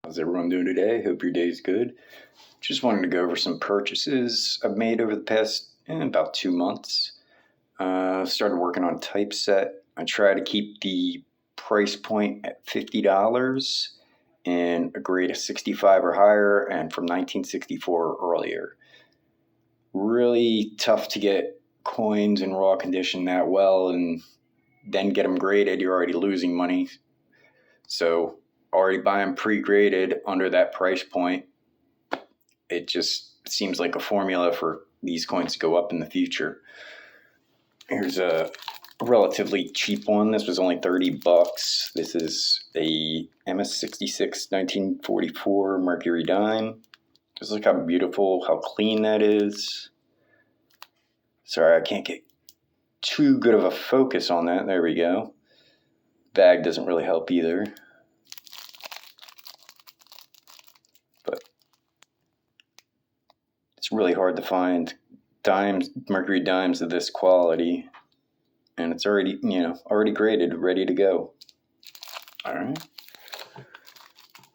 How's everyone doing today? Hope your day's good. Just wanted to go over some purchases I've made over the past about 2 months. Started working on typeset. I try to keep the price point at $50 and a grade of 65 or higher and from 1964 or earlier. Really tough to get coins in raw condition that well and then get them graded. You're already losing money. So already buy them pre-graded under that price point. It just seems like a formula for these coins to go up in the future. Here's a relatively cheap one. This was only $30. This is a MS66 1944 Mercury dime. Just look how beautiful, how clean that is. Sorry, I can't get too good of a focus on that. There we go. Bag doesn't really help either. But it's really hard to find dimes, Mercury dimes of this quality, and it's already graded, ready to go. All right,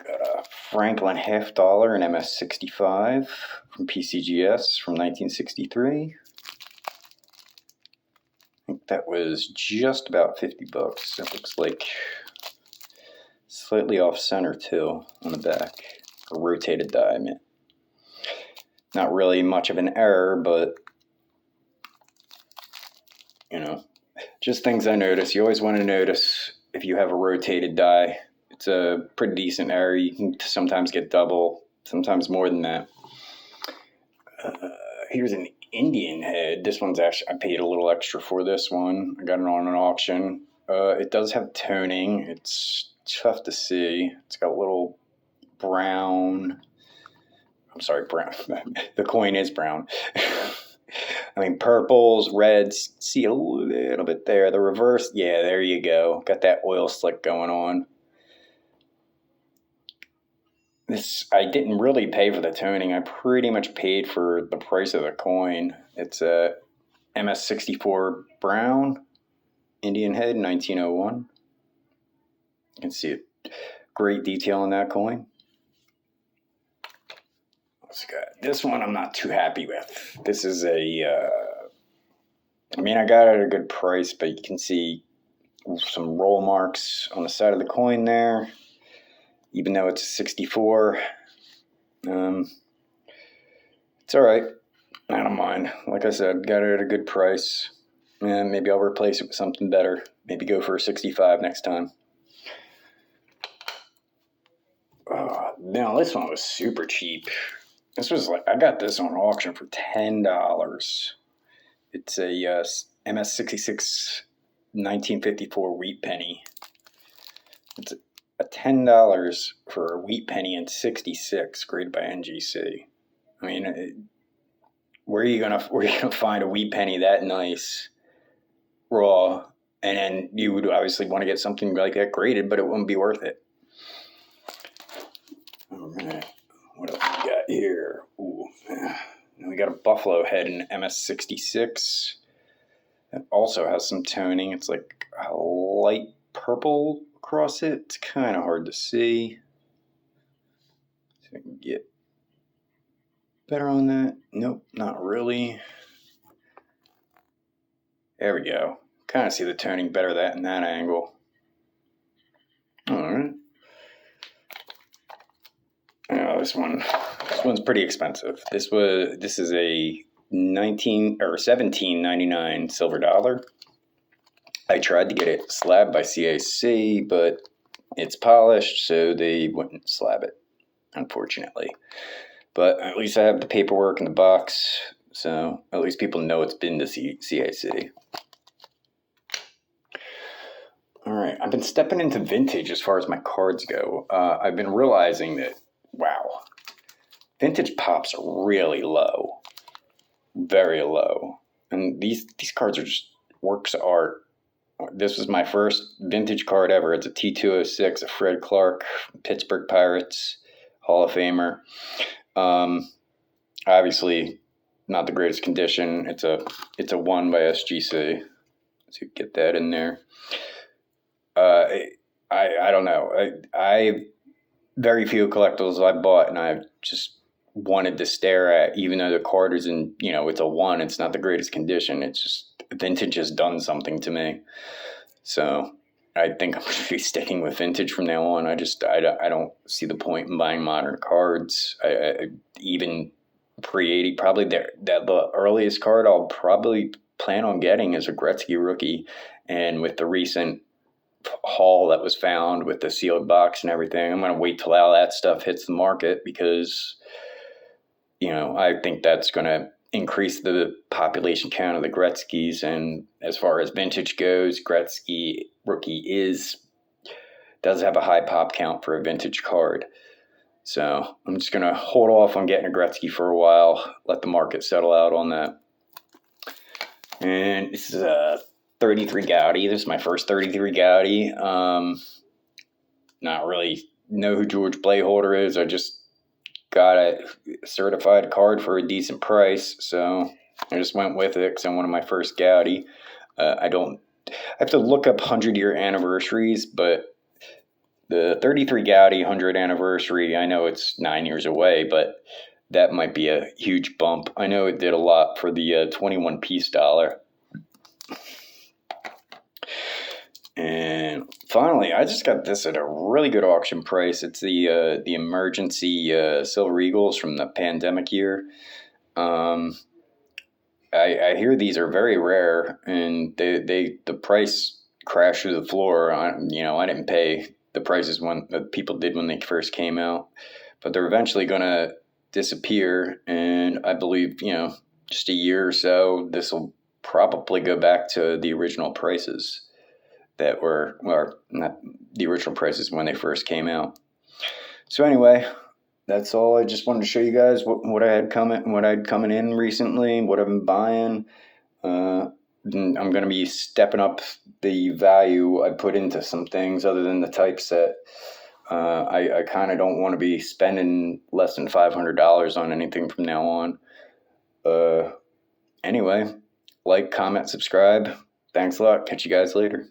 got a Franklin $50 in MS65 from PCGS from 1963. I think that was just about $50. It looks like slightly off center too on the back, a rotated diamond. Not really much of an error, but just things I notice. You always want to notice if you have a rotated die. It's a pretty decent error. You can sometimes get double, sometimes more than that. Here's an Indian head. This one's actually, I paid a little extra for this one. I got it on an auction. It does have toning. It's tough to see. It's got a little brown. I'm sorry, brown. The coin is brown. I mean, purples, reds, see a little bit there. The reverse, yeah, there you go. Got that oil slick going on. This, I didn't really pay for the toning. I pretty much paid for the price of the coin. It's a MS64 brown, Indian head, 1901. You can see it. Great detail in that coin. This one I'm not too happy with. This is I got it at a good price, but you can see some roll marks on the side of the coin there, even though it's a 64. It's all right. I don't mind. Like I said, got it at a good price. And maybe I'll replace it with something better. Maybe go for a 65 next time. Now, this one was super cheap. This was I got this on auction for $10. It's a MS66 1954 wheat penny. It's a $10 for a wheat penny in 66, graded by NGC. I mean, where are you gonna find a wheat penny that nice, raw, and then you would obviously want to get something like that graded, but it wouldn't be worth it. All right. What else we got here? Ooh, we got a buffalo head in MS66. It also has some toning. It's like a light purple across it. It's kind of hard to see. See if I can get better on that. Nope, not really. There we go. Kind of see the toning better in that angle. All right. This one's pretty expensive. This is a 1799 silver dollar. I tried to get it slabbed by CAC, but it's polished, so they wouldn't slab it, unfortunately. But at least I have the paperwork in the box, so at least people know it's been to CAC. All right, I've been stepping into vintage as far as my cards go. I've been realizing that, wow, vintage pops are really low, very low. And these cards are just works of art. This was my first vintage card ever. It's a T206, a Fred Clark, Pittsburgh Pirates, Hall of Famer. Obviously, not the greatest condition. It's a 1 by SGC. So you get that in there. I don't know. I've very few collectibles I bought, and I just wanted to stare at, even though the card is in, it's a one. It's not the greatest condition. It's just vintage has done something to me. So I think I'm going to be sticking with vintage from now on. I don't see the point in buying modern cards. I even pre-80, probably the earliest card I'll probably plan on getting is a Gretzky rookie. And with the recent haul that was found with the sealed box and everything, I'm going to wait till all that stuff hits the market because, I think that's going to increase the population count of the Gretzkys. And as far as vintage goes, Gretzky rookie does have a high pop count for a vintage card. So I'm just going to hold off on getting a Gretzky for a while, let the market settle out on that. And this is a 33 Goudey. This is my first 33 Goudey. Not really know who George Blayholder is. I just got a certified card for a decent price, so I just went with it because I wanted my first Goudey. I have to look up 100-year anniversaries, but the 33 Goudey 100th anniversary, I know it's 9 years away, but that might be a huge bump. I know it did a lot for the 21 piece dollar. And finally, I just got this at a really good auction price. It's the emergency Silver Eagles from the pandemic year. I hear these are very rare, and the price crashed through the floor. I didn't pay the prices when the people did when they first came out, but they're eventually going to disappear. And I believe, just a year or so, this will probably go back to the original prices that were, or not the original prices when they first came out. So anyway, that's all. I just wanted to show you guys what I had coming in recently, what I've been buying. I'm going to be stepping up the value I put into some things other than the typeset. I kind of don't want to be spending less than $500 on anything from now on. Anyway, like, comment, subscribe. Thanks a lot. Catch you guys later.